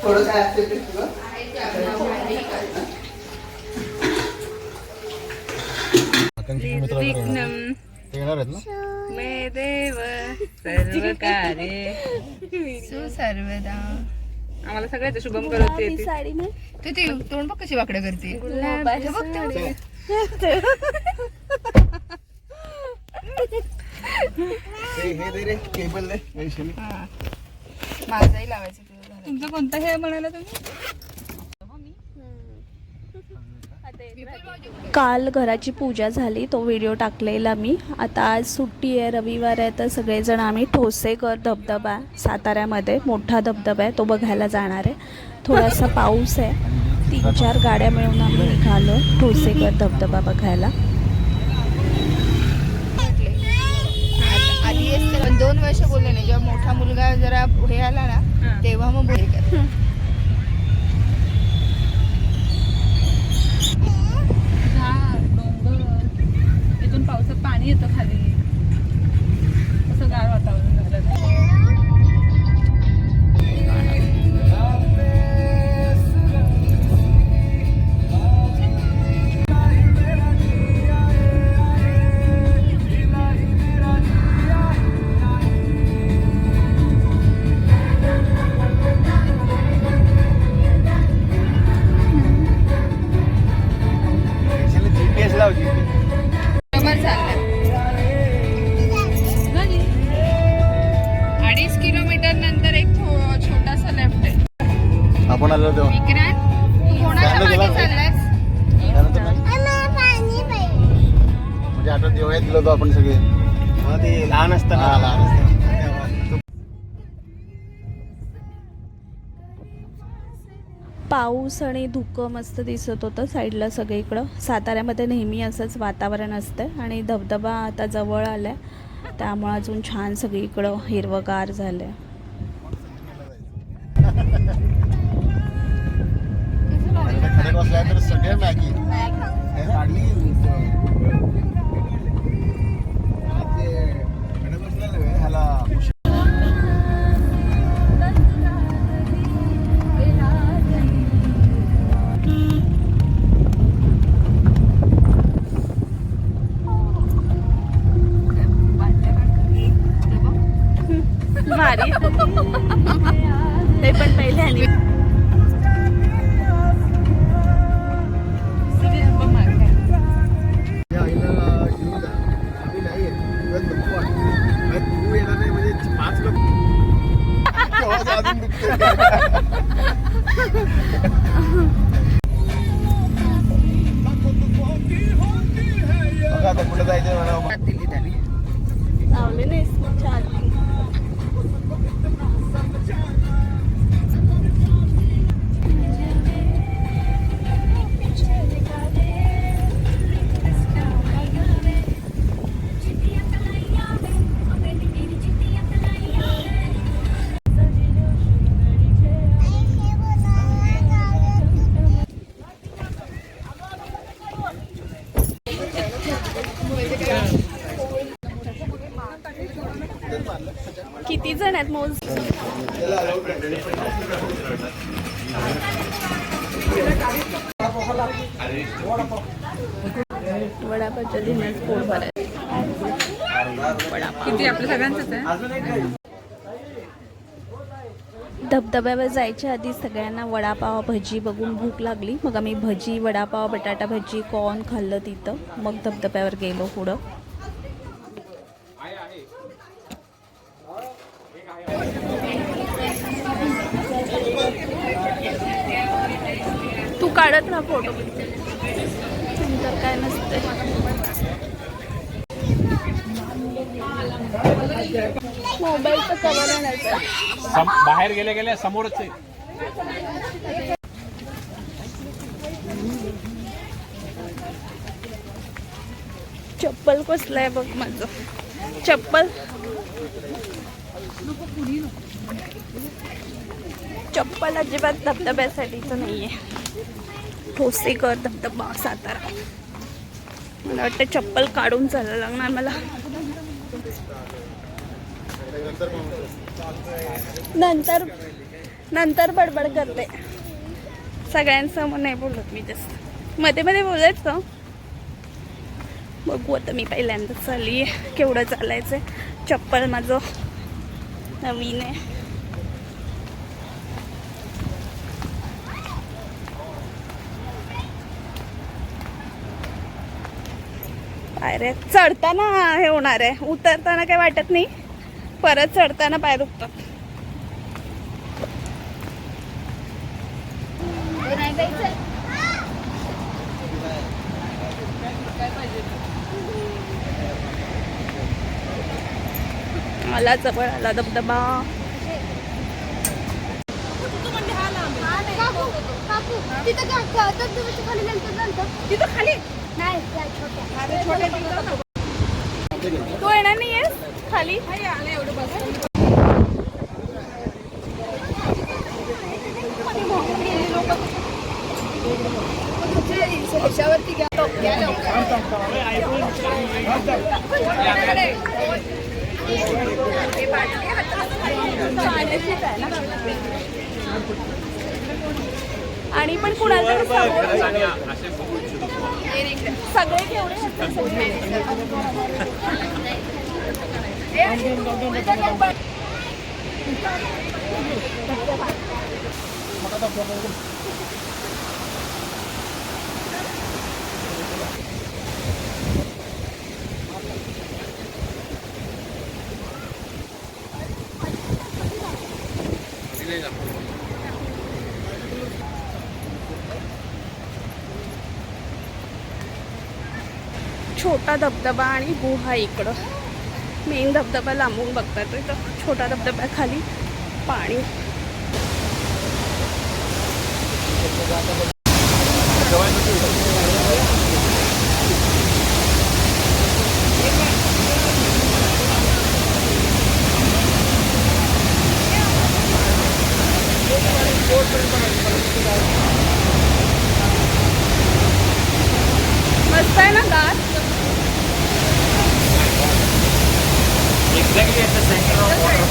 थोडं काय असेल ते तुला येणार आहेत ना. मे देव सर्व कार्य सुसर्वदा. आम्हाला सगळ्याच शुभम करत येते. तू ते तोंड बघ कशी वाकडं करते. हे दे रे केबल दे. माझाही लावायचं. तुमचं कोणता हे म्हणाला तुम्ही? काल घराची पूजा झाली, तो व्हिडिओ टाकलेला मी. आता आज सुट्टी आहे, रविवार आहे, तर सगळेजण आम्ही ठोसेघर धबधबा साताऱ्यामध्ये मोठा धबधबा आहे तो बघायला जाणार आहे. थोडासा पाऊस आहे, 3-4 गाड्या मिळून आम्ही निघालो ठोसेघर धबधबा बघायला. आधी 2 वर्ष बोलले नाही, जेव्हा मोठा मुलगा जरा हे आला ना तेव्हा मग बोल कर. पावसात पाणी येतं खाली, असं गार वातावरण झालं. GPS लावली. 2.5 किलोमीटर नंतर एक छोटासा लेफ्ट आहे. आपण आलो तेव्हा विक्रांत, तू कोणाच्या मागे चाललास? म्हणजे आता देवळात गेलो होतो आपण सगळे. ते लहान असताना. पाऊस आणि धुकं मस्त दिसत होतं साईडला सगळीकडं. साताऱ्यामध्ये नेहमी असंच वातावरण असतं आणि धबधबा आता जवळ आला आहे, त्यामुळं अजून छान सगळीकडं हिरवंगार झालं आहे. सगळे मॅगी भारी ते पण पहिल्याने कुठं जायचं म्हणा. लावले नाहीस चार्जिंग. किती जण आहेत मोज? वडापावच्या दिनाच पोट भरायचं. किती आपल्या सगळ्यांचंच आहे. धबधब्यावर जायच्या आधी सगळ्यांना वडापाव भजी बघून भूक लागली. मग आम्ही भजी, वडापाव, बटाटा भजी, कॉर्न खाल्लं तिथं. मग धबधब्यावर गेलो पुढं. तू काढत राहा फोटो, नंतर काय नसते. मोबाईलचं कवर आणायचं. बाहेर गेल्या गेल्या समोरच आहे. चप्पल कसलंय बघ माझं. चप्पल चप्पल अजिबात धबधब्यासाठीचं नाहीये. ठोसेघर धबधबा सातारा. मला वाटतं चप्पल काढून चालायला लागणार मला. नंतर नंतर बडबड करते. सगळ्यांसमोर नाही बोलत मी, जास्त मध्ये मध्ये बोलायचं. बघू आता, मी पहिल्यांदाच चालली आहे, केवढं चालायचं आहे. चप्पल माझं नवीन आहे. पायऱ्या चढताना हे होणार आहे, उतरताना काही वाटत नाही, परत चढताना पाय दुखतात. आला जवळ आला धबधबा. तिथं खाली तू येणार नाही आहेस खाली? आणि पण कुणाला सगळे केवढे छोटा धबधबा आणि गुहा इकडं. मेन धबधबा लांबून बघतात, इथं छोटा धबधबा खाली पाणी. मस्त आहे ना गार. Exactly at the center of water.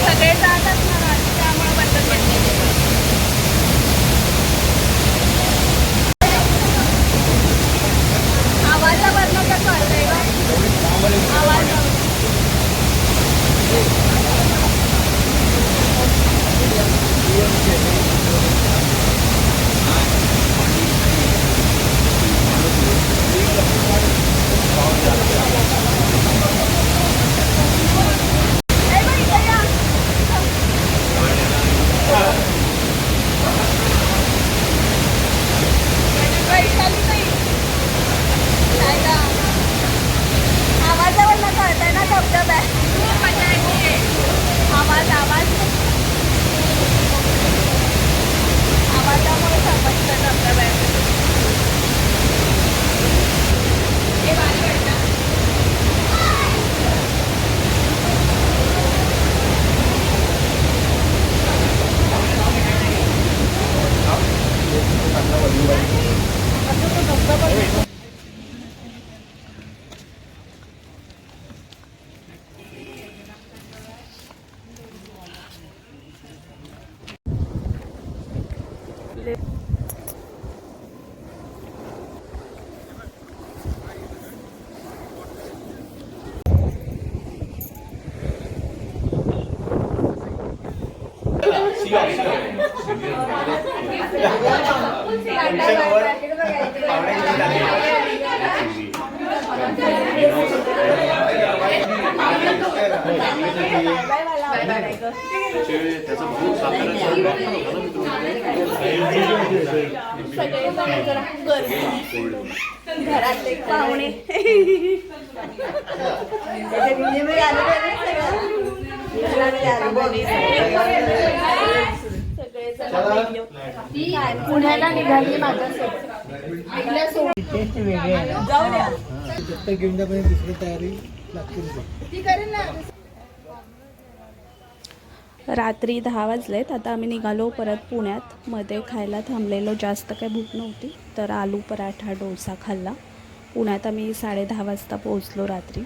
सगळे जातात ना, त्यामुळे बंद पडले. आवाजावरनं कसं वाटतंय का? आवाज आवाजावरनं कळतंय ना धबधबा. आवाज आवाज आवाजामुळे समजतं धबधबा. हे भारी वाटतं. घरातले पाहुणे पुण्याला निघाली माझ्यासोबत. घेऊन जापर्यंत दुसरी तयारी लागते. रात्री 10 वाजलेत. आता आम्ही निघालो परत पुण्यात. मध्ये खायला थांबलेलो, जास्त काही भूक नव्हती, तर आलू पराठा डोसा खाल्ला. पुण्यात आम्ही 10:30 वाजता पोहोचलो रात्री.